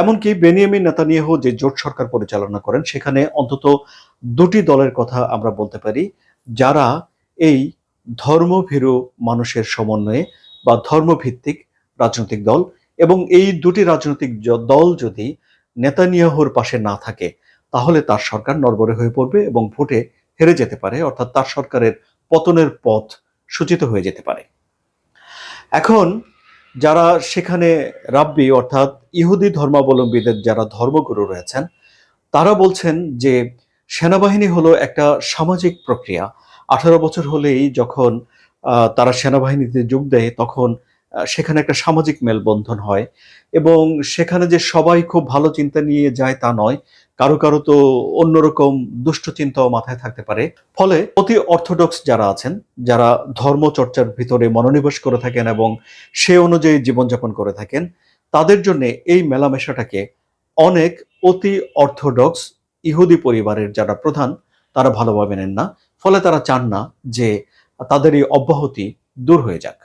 এমনকি Benjamin Netanyahu যে জোট সরকার পরিচালনা করেন সেখানে অন্তত দুটি দলের কথা আমরা বলতে পারি, যারা এই ধর্মভীরু মানুষের সমন্বয়ে বা ধর্মভিত্তিক রাজনৈতিক দল, এবং এই দুটি রাজনৈতিক দল যদি নেতানিয়াহুর পাশে না থাকে তাহলে তার সরকার নড়বড়ে হয়ে পড়বে এবং ভোটে হেরে যেতে পারে, অর্থাৎ তার সরকারের পতনের পথ সূচিত হয়ে যেতে পারে। এখন যারা সেখানে রাব্বি অর্থাৎ ইহুদি ধর্মাবলম্বীদের যারা ধর্মগুরু রয়েছেন তারা বলছেন যে সেনাবাহিনী হলো একটা সামাজিক প্রক্রিয়া। 18 বছর হলেই যখন তারা সেনাবাহিনীতে যোগ দেয় তখন সেখানে একটা সামাজিক মেলবন্ধন হয়, এবং সেখানে যে সবাই খুব ভালো চিন্তা নিয়ে যায় তা নয়, কারো কারো তো অন্যরকম দুষ্ট চিন্তাও মাথায় থাকতে পারে। ফলে অতি অর্থোডক্স যারা আছেন, যারা ধর্মচর্চার ভিতরে মনোনিবেশ করে থাকেন এবং সে অনুযায়ী জীবনযাপন করে থাকেন, তাদের জন্য এই মেলামেশাটাকে অনেক অতি অর্থোডক্স ইহুদি পরিবারের যারা প্রধান তারা ভালোভাবে নেন না। ফলে তারা চান না যে তাদের এই অব্যাহতি দূর হয়ে যাক।